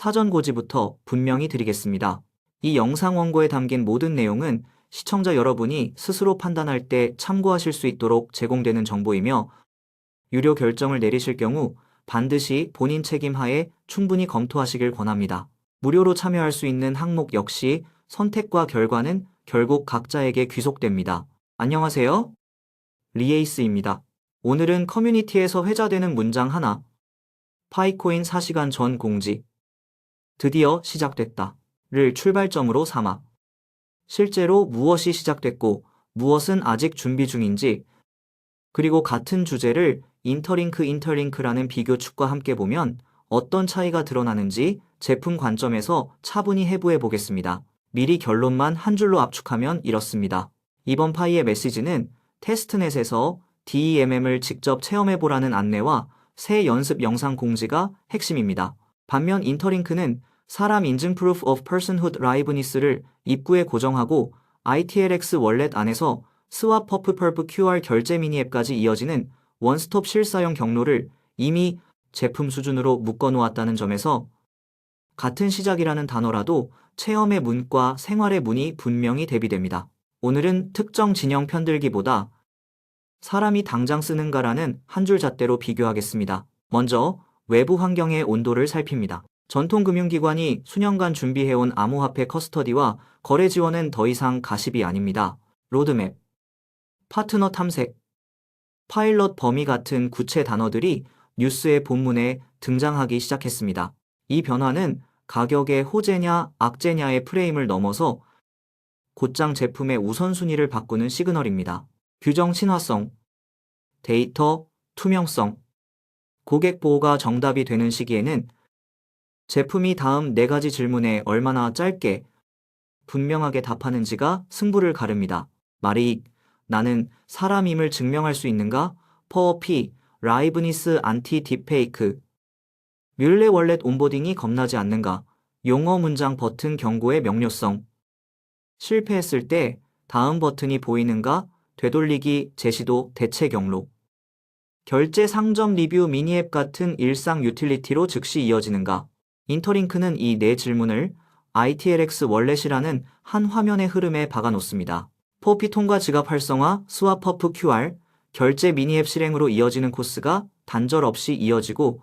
사전 고지부터 분명히 드리겠습니다. 이 영상 원고에 담긴 모든 내용은 시청자 여러분이 스스로 판단할 때 참고하실 수 있도록 제공되는 정보이며 유료 결정을 내리실 경우 반드시 본인 책임 하에 충분히 검토하시길 권합니다. 무료로 참여할 수 있는 항목 역시 선택과 결과는 결국 각자에게 귀속됩니다. 안녕하세요. 리에이스입니다. 오늘은 커뮤니티에서 회자되는 문장 하나, 파이코인 4시간 전 공지, 드디어 시작됐다를 출발점으로 삼아 실제로 무엇이 시작됐고 무엇은 아직 준비 중인지, 그리고 같은 주제를 인터링크라는 비교 축과 함께 보면 어떤 차이가 드러나는지 제품 관점에서 차분히 해부해 보겠습니다. 미리 결론만 한 줄로 압축하면 이렇습니다. 이번 파이의 메시지는 테스트넷에서 DEMM을 직접 체험해보라는 안내와 새 연습 영상 공지가 핵심입니다. 반면 인터링크는 사람 인증 Proof of Personhood 라이브니스를 입구에 고정하고 ITLX 월렛 안에서 스왑 퍼프 QR 결제 미니 앱까지 이어지는 원스톱 실사용 경로를 이미 제품 수준으로 묶어놓았다는 점에서 같은 시작이라는 단어라도 체험의 문과 생활의 문이 분명히 대비됩니다. 오늘은 특정 진영 편들기보다 사람이 당장 쓰는가라는 한 줄 잣대로 비교하겠습니다. 먼저 외부 환경의 온도를 살핍니다. 전통 금융기관이 수년간 준비해온 암호화폐 커스터디와 거래 지원은 더 이상 가십이 아닙니다. 로드맵, 파트너 탐색, 파일럿 범위 같은 구체 단어들이 뉴스의 본문에 등장하기 시작했습니다. 이 변화는 가격의 호재냐 악재냐의 프레임을 넘어서 곧장 제품의 우선순위를 바꾸는 시그널입니다. 규정 친화성, 데이터 투명성, 고객 보호가 정답이 되는 시기에는 제품이 다음 4가지 질문에 얼마나 짧게 분명하게 답하는지가 승부를 가릅니다. 말이 나는 사람임을 증명할 수 있는가? 퍼피, 라이브니스 안티 딥페이크, 뮬레 월렛 온보딩이 겁나지 않는가? 용어 문장 버튼 경고의 명료성, 실패했을 때 다음 버튼이 보이는가? 되돌리기 제시도 대체 경로, 결제 상점 리뷰 미니앱 같은 일상 유틸리티로 즉시 이어지는가? 인터링크는 이 4질문을 ITLX 월렛이라는 한 화면의 흐름에 박아놓습니다. 포피 통과 지갑 활성화, 스왑 퍼프 QR, 결제 미니앱 실행으로 이어지는 코스가 단절 없이 이어지고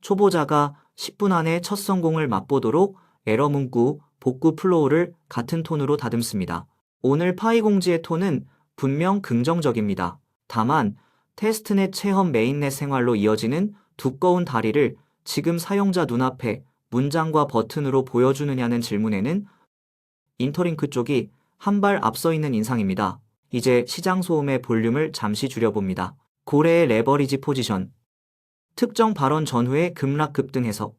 초보자가 10분 안에 첫 성공을 맛보도록 에러 문구, 복구 플로우를 같은 톤으로 다듬습니다. 오늘 파이 공지의 톤은 분명 긍정적입니다. 다만 테스트넷 체험 메인넷 생활로 이어지는 두꺼운 다리를 지금 사용자 눈앞에 문장과 버튼으로 보여주느냐는 질문에는 인터링크 쪽이 한 발 앞서 있는 인상입니다. 이제 시장 소음의 볼륨을 잠시 줄여봅니다. 고래의 레버리지 포지션, 특정 발언 전후의 급락 급등 해석,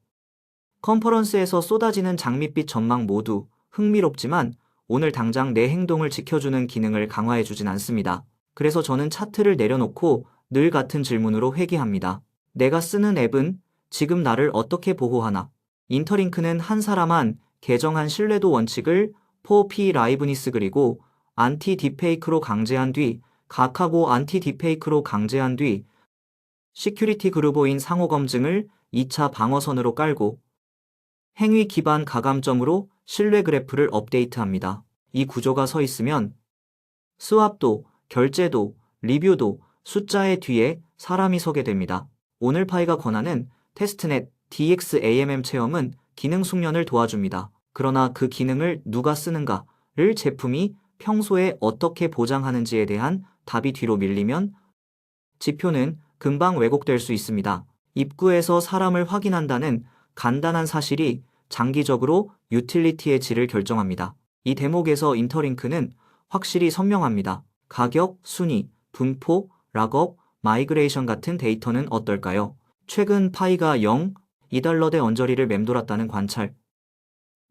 컨퍼런스에서 쏟아지는 장밋빛 전망 모두 흥미롭지만 오늘 당장 내 행동을 지켜주는 기능을 강화해주진 않습니다. 그래서 저는 차트를 내려놓고 늘 같은 질문으로 회귀합니다. 내가 쓰는 앱은 지금 나를 어떻게 보호하나? 인터링크는 한 사람한 개정한 신뢰도 원칙을 4P 라이브니스 그리고 안티 딥페이크로 강제한 뒤 각하고 안티 딥페이크로 강제한 뒤 시큐리티 그루보인 상호 검증을 2차 방어선으로 깔고 행위 기반 가감점으로 신뢰 그래프를 업데이트합니다. 이 구조가 서 있으면 스왑도, 결제도, 리뷰도 숫자의 뒤에 사람이 서게 됩니다. 오늘 파이가 권하는 테스트넷 DXAMM 체험은 기능 숙련을 도와줍니다. 그러나 그 기능을 누가 쓰는가를 제품이 평소에 어떻게 보장하는지에 대한 답이 뒤로 밀리면 지표는 금방 왜곡될 수 있습니다. 입구에서 사람을 확인한다는 간단한 사실이 장기적으로 유틸리티의 질을 결정합니다. 이 대목에서 인터링크는 확실히 선명합니다. 가격, 순위, 분포, 락업, 마이그레이션 같은 데이터는 어떨까요? 최근 파이가 0, 2달러대 언저리를 맴돌았다는 관찰,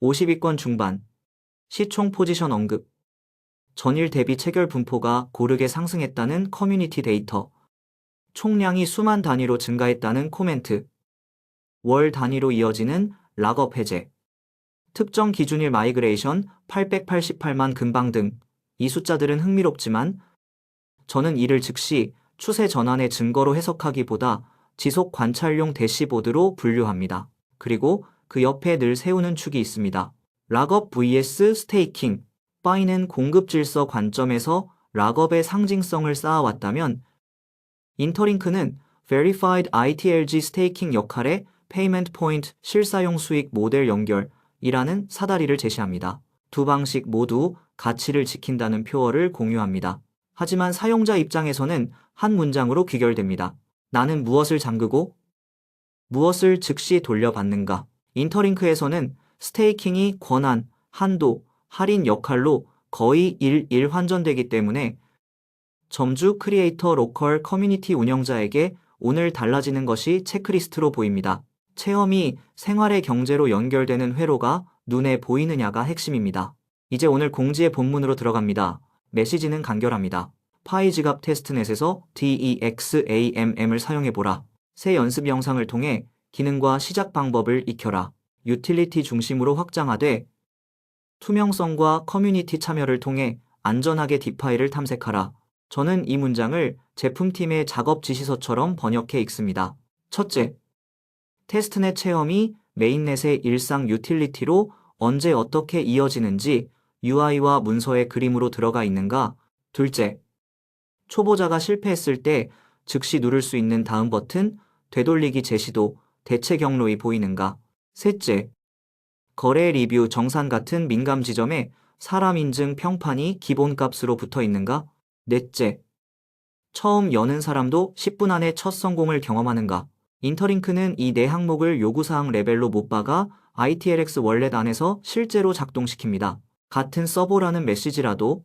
50위권 중반, 시총 포지션 언급, 전일 대비 체결 분포가 고르게 상승했다는 커뮤니티 데이터, 총량이 수만 단위로 증가했다는 코멘트, 월 단위로 이어지는 락업 해제, 특정 기준일 마이그레이션 888만 금방 등 이 숫자들은 흥미롭지만 저는 이를 즉시 추세 전환의 증거로 해석하기보다 지속 관찰용 대시보드로 분류합니다. 그리고 그 옆에 늘 세우는 축이 있습니다. 락업 vs 스테이킹. 파이는 공급 질서 관점에서 락업의 상징성을 쌓아왔다면 인터링크는 Verified ITLG 스테이킹 역할의 Payment Point 실사용 수익 모델 연결이라는 사다리를 제시합니다. 두 방식 모두 가치를 지킨다는 표어를 공유합니다. 하지만 사용자 입장에서는 한 문장으로 귀결됩니다. 나는 무엇을 잠그고 무엇을 즉시 돌려받는가? 인터링크에서는 스테이킹이 권한, 한도, 할인 역할로 거의 1:1 환전되기 때문에 점주 크리에이터 로컬 커뮤니티 운영자에게 오늘 달라지는 것이 체크리스트로 보입니다. 체험이 생활의 경제로 연결되는 회로가 눈에 보이느냐가 핵심입니다. 이제 오늘 공지의 본문으로 들어갑니다. 메시지는 간결합니다. 파이 지갑 테스트넷에서 DEXAMM을 사용해보라. 새 연습 영상을 통해 기능과 시작 방법을 익혀라. 유틸리티 중심으로 확장하되 투명성과 커뮤니티 참여를 통해 안전하게 디파이를 탐색하라. 저는 이 문장을 제품팀의 작업 지시서처럼 번역해 읽습니다. 첫째, 테스트넷 체험이 메인넷의 일상 유틸리티로 언제 어떻게 이어지는지 UI와 문서의 그림으로 들어가 있는가? 둘째, 초보자가 실패했을 때 즉시 누를 수 있는 다음 버튼, 되돌리기 제시도, 대체 경로이 보이는가? 셋째, 거래 리뷰 정산 같은 민감 지점에 사람 인증 평판이 기본값으로 붙어 있는가? 넷째, 처음 여는 사람도 10분 안에 첫 성공을 경험하는가? 인터링크는 이 네 항목을 요구사항 레벨로 못 박아 ITLX 월렛 안에서 실제로 작동시킵니다. 같은 서버라는 메시지라도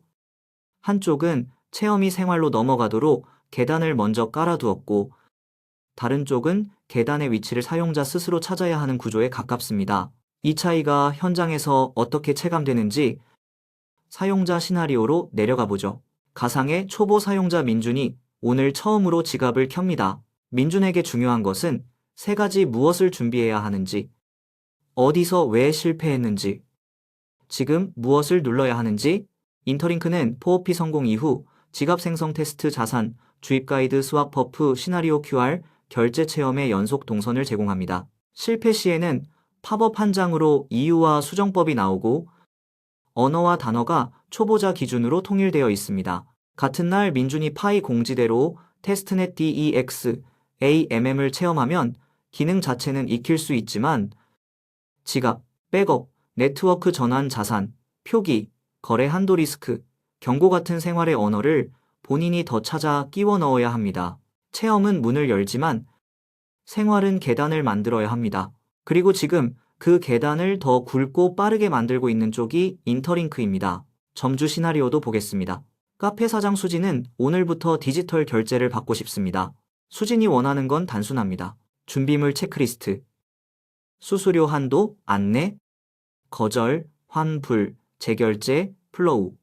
한쪽은 체험이 생활로 넘어가도록 계단을 먼저 깔아두었고 다른 쪽은 계단의 위치를 사용자 스스로 찾아야 하는 구조에 가깝습니다. 이 차이가 현장에서 어떻게 체감되는지 사용자 시나리오로 내려가 보죠. 가상의 초보 사용자 민준이 오늘 처음으로 지갑을 켭니다. 민준에게 중요한 것은 세 가지: 무엇을 준비해야 하는지, 어디서 왜 실패했는지, 지금 무엇을 눌러야 하는지. 인터링크는 포오피 성공 이후 지갑 생성 테스트 자산, 주입 가이드, 스왑 버프, 시나리오 QR, 결제 체험의 연속 동선을 제공합니다. 실패 시에는 팝업 한 장으로 이유와 수정법이 나오고 언어와 단어가 초보자 기준으로 통일되어 있습니다. 같은 날 민준이 파이 공지대로 테스트넷 DEXAMM을 체험하면 기능 자체는 익힐 수 있지만 지갑, 백업, 네트워크 전환 자산, 표기, 거래 한도 리스크, 경고 같은 생활의 언어를 본인이 더 찾아 끼워 넣어야 합니다. 체험은 문을 열지만 생활은 계단을 만들어야 합니다. 그리고 지금 그 계단을 더 굵고 빠르게 만들고 있는 쪽이 인터링크입니다. 점주 시나리오도 보겠습니다. 카페 사장 수진은 오늘부터 디지털 결제를 받고 싶습니다. 수진이 원하는 건 단순합니다. 준비물 체크리스트, 수수료 한도, 안내, 거절, 환불, 재결제, 플로우,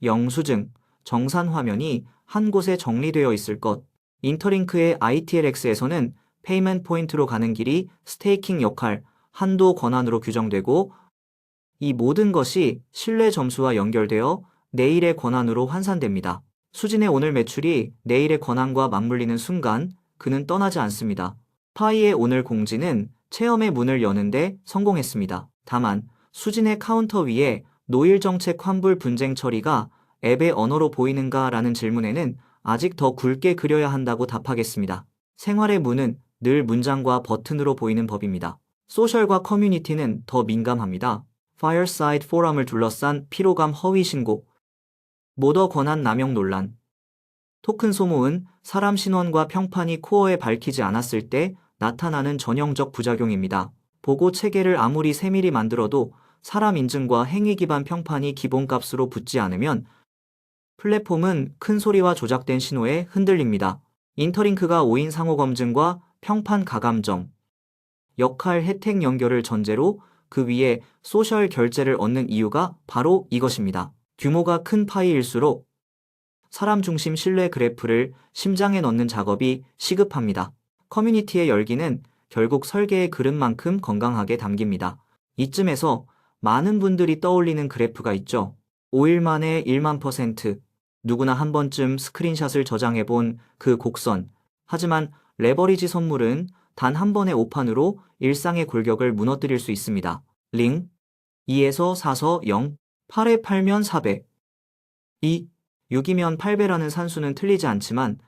영수증, 정산 화면이 한 곳에 정리되어 있을 것. 인터링크의 ITLX에서는 페이먼트 포인트로 가는 길이 스테이킹 역할, 한도 권한으로 규정되고 이 모든 것이 신뢰 점수와 연결되어 내일의 권한으로 환산됩니다. 수진의 오늘 매출이 내일의 권한과 맞물리는 순간 그는 떠나지 않습니다. 파이의 오늘 공지는 체험의 문을 여는데 성공했습니다. 다만 수진의 카운터 위에 노일 정책 환불 분쟁 처리가 앱의 언어로 보이는가 라는 질문에는 아직 더 굵게 그려야 한다고 답하겠습니다. 생활의 문은 늘 문장과 버튼으로 보이는 법입니다. 소셜과 커뮤니티는 더 민감합니다. 파이어사이드 포럼을 둘러싼 피로감 허위 신고, 모더 권한 남용 논란, 토큰 소모은 사람 신원과 평판이 코어에 밝히지 않았을 때 나타나는 전형적 부작용입니다. 보고 체계를 아무리 세밀히 만들어도 사람 인증과 행위 기반 평판이 기본값으로 붙지 않으면 플랫폼은 큰 소리와 조작된 신호에 흔들립니다. 인터링크가 5인 상호 검증과 평판 가감정, 역할 혜택 연결을 전제로 그 위에 소셜 결제를 얻는 이유가 바로 이것입니다. 규모가 큰 파이일수록 사람 중심 신뢰 그래프를 심장에 넣는 작업이 시급합니다. 커뮤니티의 열기는 결국 설계의 그릇만큼 건강하게 담깁니다. 이쯤에서 많은 분들이 떠올리는 그래프가 있죠. 5일 만에 1만%. 누구나 한 번쯤 스크린샷을 저장해본 그 곡선. 하지만 레버리지 선물은 단 한 번의 오판으로 일상의 골격을 무너뜨릴 수 있습니다. 링 2에서 4서 0, 8에 8면 4배, 2, 6이면 8배라는 산수는 틀리지 않지만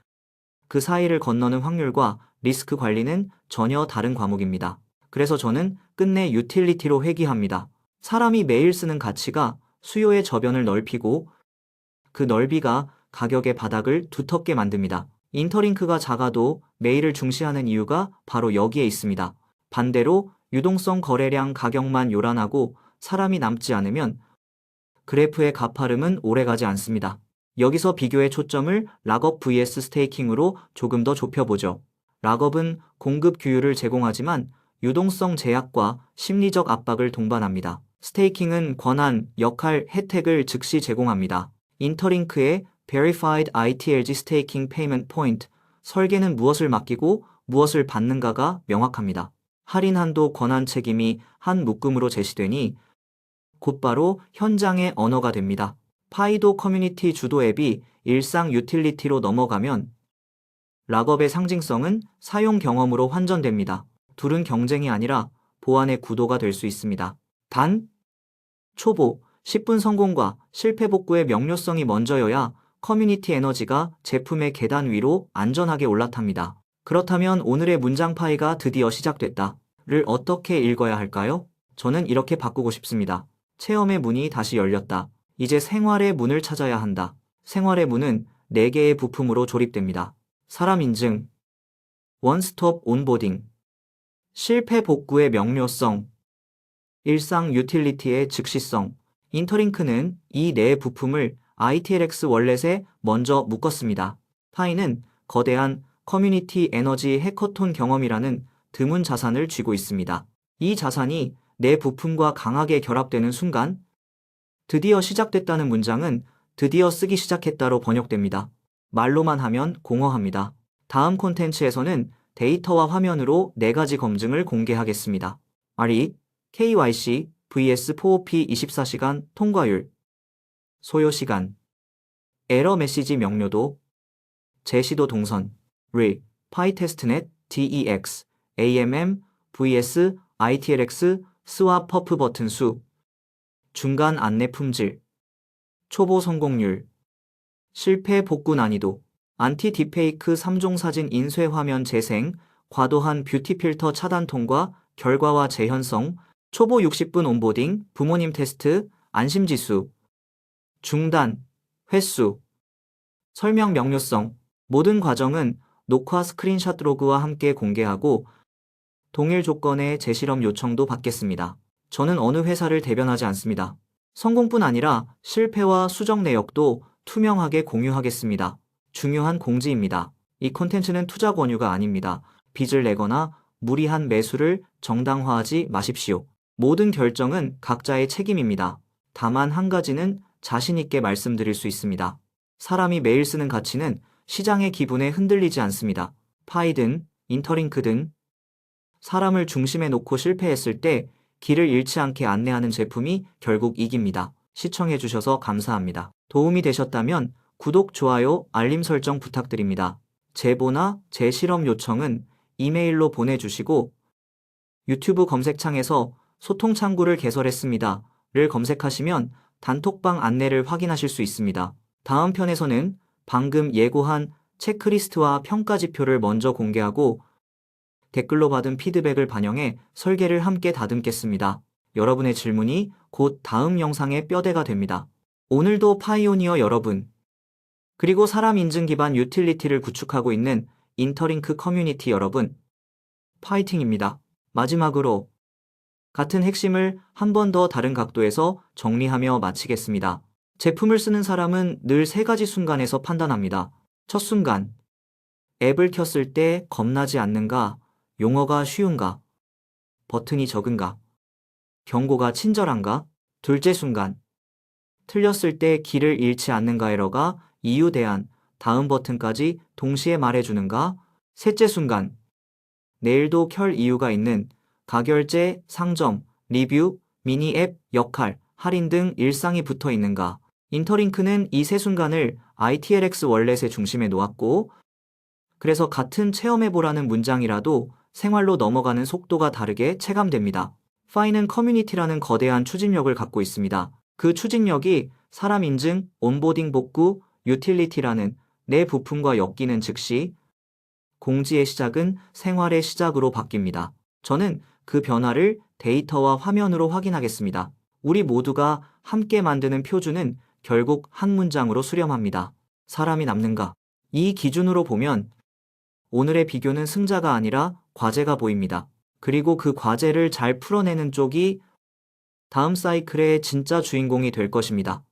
그 사이를 건너는 확률과 리스크 관리는 전혀 다른 과목입니다. 그래서 저는 끝내 유틸리티로 회귀합니다. 사람이 매일 쓰는 가치가 수요의 저변을 넓히고 그 넓이가 가격의 바닥을 두텁게 만듭니다. 인터링크가 작아도 매일을 중시하는 이유가 바로 여기에 있습니다. 반대로 유동성 거래량 가격만 요란하고 사람이 남지 않으면 그래프의 가파름은 오래가지 않습니다. 여기서 비교의 초점을 락업 vs 스테이킹으로 조금 더 좁혀보죠. 락업은 공급 규율을 제공하지만 유동성 제약과 심리적 압박을 동반합니다. 스테이킹은 권한, 역할, 혜택을 즉시 제공합니다. 인터링크의 Verified ITLG Staking Payment Point, 설계는 무엇을 맡기고 무엇을 받는가가 명확합니다. 할인 한도 권한 책임이 한 묶음으로 제시되니 곧바로 현장의 언어가 됩니다. 파이도 커뮤니티 주도 앱이 일상 유틸리티로 넘어가면 락업의 상징성은 사용 경험으로 환전됩니다. 둘은 경쟁이 아니라 보안의 구도가 될 수 있습니다. 단, 초보, 10분 성공과 실패 복구의 명료성이 먼저여야 커뮤니티 에너지가 제품의 계단 위로 안전하게 올라탑니다. 그렇다면 오늘의 문장 파이가 드디어 시작됐다를 어떻게 읽어야 할까요? 저는 이렇게 바꾸고 싶습니다. 체험의 문이 다시 열렸다. 이제 생활의 문을 찾아야 한다. 생활의 문은 4개의 부품으로 조립됩니다. 사람 인증, 원스톱 온보딩, 실패 복구의 명료성, 일상 유틸리티의 즉시성. 인터링크는 이 네 부품을 ITLX 월렛에 먼저 묶었습니다. 파이는 거대한 커뮤니티 에너지 해커톤 경험이라는 드문 자산을 쥐고 있습니다. 이 자산이 네 부품과 강하게 결합되는 순간 드디어 시작됐다는 문장은 드디어 쓰기 시작했다로 번역됩니다. 말로만 하면 공허합니다. 다음 콘텐츠에서는 데이터와 화면으로 4가지 검증을 공개하겠습니다. RE, KYC, vs 4OP 24시간 통과율, 소요시간, 에러 메시지 명료도, 제시도 동선, RE, 파이테스트넷, DEX, AMM, vs ITLX, 스왑 퍼프 버튼 수, 중간 안내 품질, 초보 성공률, 실패 복구 난이도, 안티 딥페이크 3종 사진 인쇄 화면 재생, 과도한 뷰티 필터 차단 통과, 결과와 재현성, 초보 60분 온보딩, 부모님 테스트, 안심지수, 중단, 횟수, 설명 명료성. 모든 과정은 녹화 스크린샷 로그와 함께 공개하고 동일 조건의 재실험 요청도 받겠습니다. 저는 어느 회사를 대변하지 않습니다. 성공뿐 아니라 실패와 수정 내역도 투명하게 공유하겠습니다. 중요한 공지입니다. 이 콘텐츠는 투자 권유가 아닙니다. 빚을 내거나 무리한 매수를 정당화하지 마십시오. 모든 결정은 각자의 책임입니다. 다만 한 가지는 자신 있게 말씀드릴 수 있습니다. 사람이 매일 쓰는 가치는 시장의 기분에 흔들리지 않습니다. 파이든 인터링크든 사람을 중심에 놓고 실패했을 때 길을 잃지 않게 안내하는 제품이 결국 이깁니다. 시청해주셔서 감사합니다. 도움이 되셨다면 구독, 좋아요, 알림 설정 부탁드립니다. 제보나 재실험 요청은 이메일로 보내주시고 유튜브 검색창에서 소통 창구를 개설했습니다. 를 검색하시면 단톡방 안내를 확인하실 수 있습니다. 다음 편에서는 방금 예고한 체크리스트와 평가지표를 먼저 공개하고 댓글로 받은 피드백을 반영해 설계를 함께 다듬겠습니다. 여러분의 질문이 곧 다음 영상의 뼈대가 됩니다. 오늘도 파이오니어 여러분, 그리고 사람 인증 기반 유틸리티를 구축하고 있는 인터링크 커뮤니티 여러분, 파이팅입니다. 마지막으로 같은 핵심을 한 번 더 다른 각도에서 정리하며 마치겠습니다. 제품을 쓰는 사람은 늘 3가지 순간에서 판단합니다. 첫 순간, 앱을 켰을 때 겁나지 않는가, 용어가 쉬운가, 버튼이 적은가, 경고가 친절한가. 둘째 순간, 틀렸을 때 길을 잃지 않는가 에러가 이유 대안, 다음 버튼까지 동시에 말해주는가. 셋째 순간, 내일도 켤 이유가 있는 가결제, 상점, 리뷰, 미니 앱, 역할, 할인 등 일상이 붙어 있는가. 인터링크는 이 세 순간을 ITLX 월렛의 중심에 놓았고, 그래서 같은 체험해보라는 문장이라도 생활로 넘어가는 속도가 다르게 체감됩니다. 파이는 커뮤니티라는 거대한 추진력을 갖고 있습니다. 그 추진력이 사람 인증, 온보딩 복구, 유틸리티라는 내 부품과 엮이는 즉시 공지의 시작은 생활의 시작으로 바뀝니다. 저는 그 변화를 데이터와 화면으로 확인하겠습니다. 우리 모두가 함께 만드는 표준은 결국 한 문장으로 수렴합니다. 사람이 남는가? 이 기준으로 보면 오늘의 비교는 승자가 아니라 과제가 보입니다. 그리고 그 과제를 잘 풀어내는 쪽이 다음 사이클의 진짜 주인공이 될 것입니다.